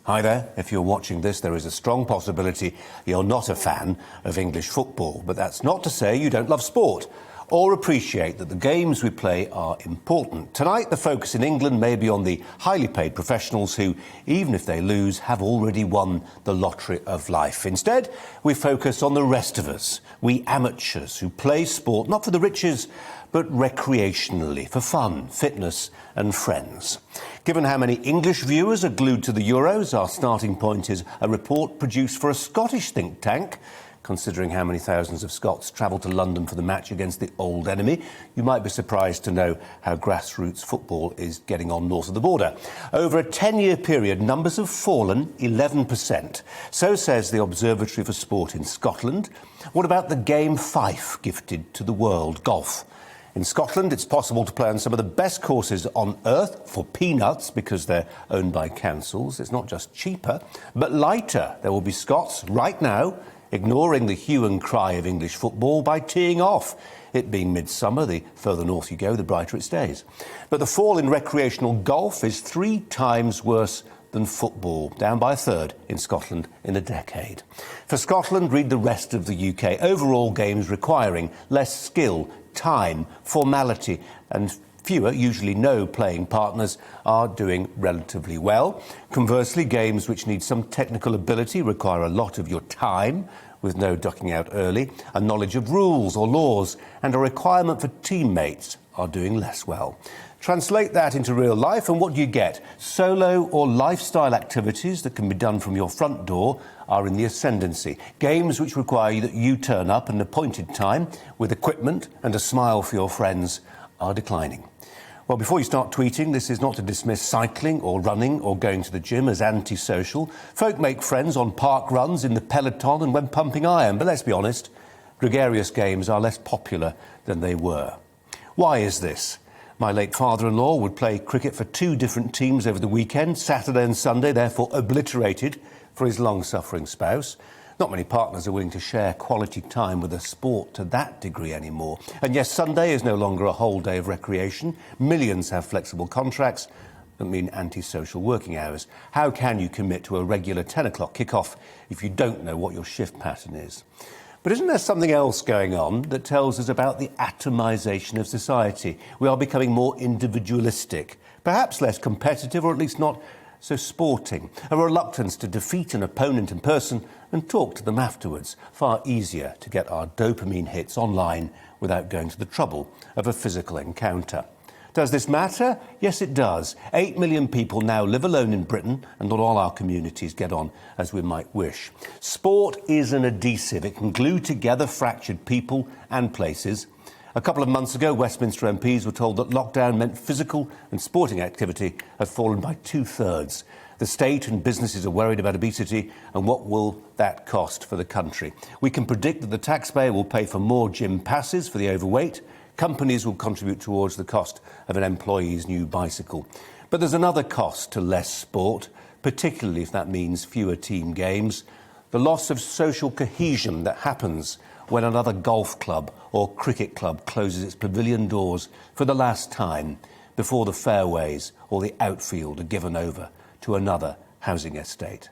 Hi there. If you're watching this, there is a strong possibility you're not a fan of English football. But that's not to say you don't love sport or appreciate that the games we play are important. Tonight, the focus in England may be on the highly paid professionals who, even if they lose, have already won the lottery of life. Instead, we focus on the rest of us, we amateurs who play sport not for the riches, but recreationally, for fun, fitness and friends. Given how many English viewers are glued to the Euros, our starting point is a report produced for a Scottish think tank. Considering how many thousands of Scots travel to London for the match against the old enemy, you might be surprised to know how grassroots football is getting on north of the border. Over a 10-year period, numbers have fallen 11%. So says the Observatory for Sport in Scotland. What about the game Fife gifted to the world, golf? In Scotland, it's possible to play on some of the best courses on earth for peanuts because they're owned by councils. It's not just cheaper, but lighter. There will be Scots right now ignoring the hue and cry of English football by teeing off. It being midsummer, the further north you go, the brighter it stays. But the fall in recreational golf is 3 times worse than football, down by a third in Scotland in a decade. For Scotland, read the rest of the UK. Overall, games requiring less skill, time, formality and fewer, usually no playing partners, are doing relatively well. Conversely, games which need some technical ability require a lot of your time, with no ducking out early, a knowledge of rules or laws, and a requirement for teammates are doing less well. Translate that into real life and what do you get? Solo or lifestyle activities that can be done from your front door are in the ascendancy. Games which require that you turn up at an appointed time with equipment and a smile for your friends are declining. Well, before you start tweeting, this is not to dismiss cycling or running or going to the gym as antisocial. Folk make friends on park runs, in the peloton and when pumping iron. But let's be honest, gregarious games are less popular than they were. Why is this? My late father-in-law would play cricket for 2 different teams over the weekend, Saturday and Sunday, therefore obliterated for his long-suffering spouse. Not many partners are willing to share quality time with a sport to that degree anymore. And yes, Sunday is no longer a whole day of recreation. Millions have flexible contracts that mean antisocial working hours. How can you commit to a regular 10 o'clock kick-off if you don't know what your shift pattern is? But isn't there something else going on that tells us about the atomisation of society? We are becoming more individualistic, perhaps less competitive, or at least not so sporting. A reluctance to defeat an opponent in person and talk to them afterwards. Far easier to get our dopamine hits online without going to the trouble of a physical encounter. Does this matter? Yes, it does. 8 million people now live alone in Britain, and not all our communities get on as we might wish. Sport is an adhesive. It can glue together fractured people and places. A couple of months ago, Westminster MPs were told that lockdown meant physical and sporting activity had fallen by 2/3. The state and businesses are worried about obesity and what will that cost for the country. We can predict that the taxpayer will pay for more gym passes for the overweight. Companies will contribute towards the cost of an employee's new bicycle. But there's another cost to less sport, particularly if that means fewer team games. The loss of social cohesion that happens when another golf club or cricket club closes its pavilion doors for the last time before the fairways or the outfield are given over to another housing estate.